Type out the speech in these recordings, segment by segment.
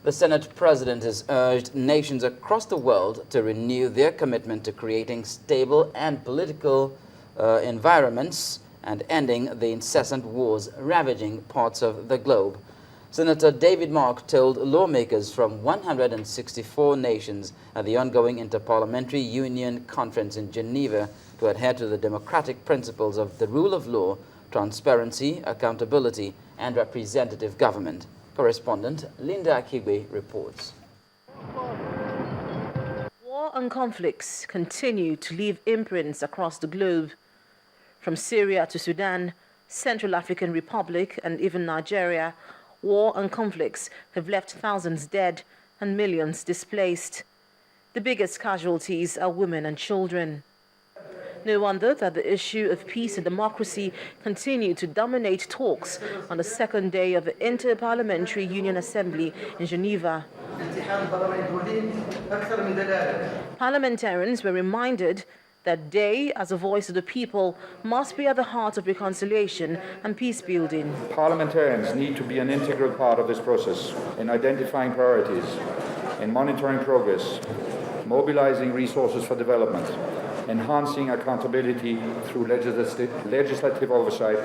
The Senate President has urged nations across the world to renew their commitment to creating stable and political environments and ending the incessant wars ravaging parts of the globe. Senator David Mark told lawmakers from 164 nations at the ongoing Inter Parliamentary Union conference in Geneva to adhere to the democratic principles of the rule of law, transparency, accountability, and representative government. Correspondent Linda Akigbe reports. War and conflicts continue to leave imprints across the globe. From Syria to Sudan, Central African Republic, and even Nigeria, war and conflicts have left thousands dead and millions displaced. The biggest casualties are women and children. No wonder that the issue of peace and democracy continue to dominate talks on the second day of the Inter Parliamentary Union Assembly in Geneva. Parliamentarians were reminded that they, as a voice of the people, must be at the heart of reconciliation and peace building. Parliamentarians need to be an integral part of this process in identifying priorities, in monitoring progress, mobilizing resources for development, enhancing accountability through legislative oversight,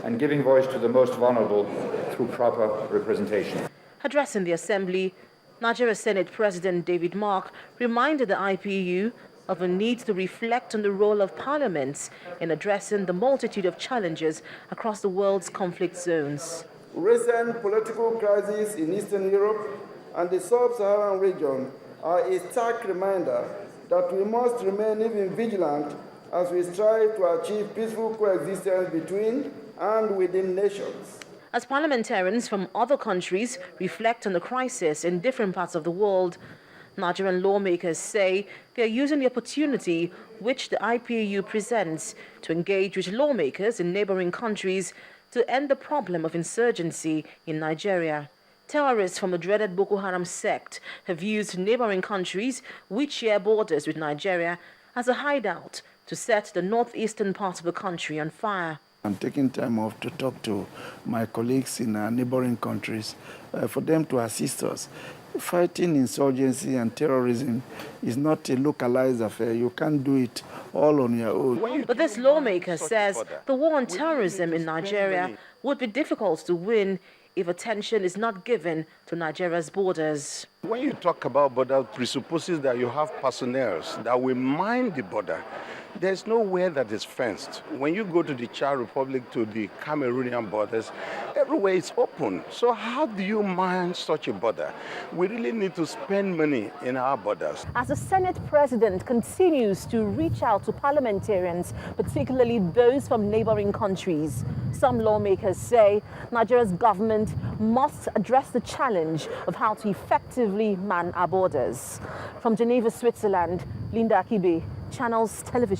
and giving voice to the most vulnerable through proper representation. Addressing the Assembly, Nigeria Senate President David Mark reminded the IPU of a need to reflect on the role of parliaments in addressing the multitude of challenges across the world's conflict zones. Recent political crises in Eastern Europe and the sub-Saharan region are a stark reminder that we must remain even vigilant as we strive to achieve peaceful coexistence between and within nations. As parliamentarians from other countries reflect on the crisis in different parts of the world, Nigerian lawmakers say they are using the opportunity which the IPU presents to engage with lawmakers in neighboring countries to end the problem of insurgency in Nigeria. Terrorists from the dreaded Boko Haram sect have used neighboring countries which share borders with Nigeria as a hideout to set the northeastern part of the country on fire. I'm taking time off to talk to my colleagues in our neighboring countries for them to assist us. Fighting insurgency and terrorism is not a localized affair. You can't do it all on your own. But this lawmaker says the war on terrorism in Nigeria would be difficult to win if attention is not given to Nigeria's borders. When you talk about border, presupposes that you have personnel that will mind the border. There's nowhere that is fenced. When you go to the Czech Republic, to the Cameroonian borders, everywhere is open. So how do you mind such a border? We really need to spend money in our borders. As the Senate President continues to reach out to parliamentarians, particularly those from neighboring countries, some lawmakers say Nigeria's government must address the challenge of how to effectively man our borders. From Geneva, Switzerland, Linda Akigbe, Channels Television.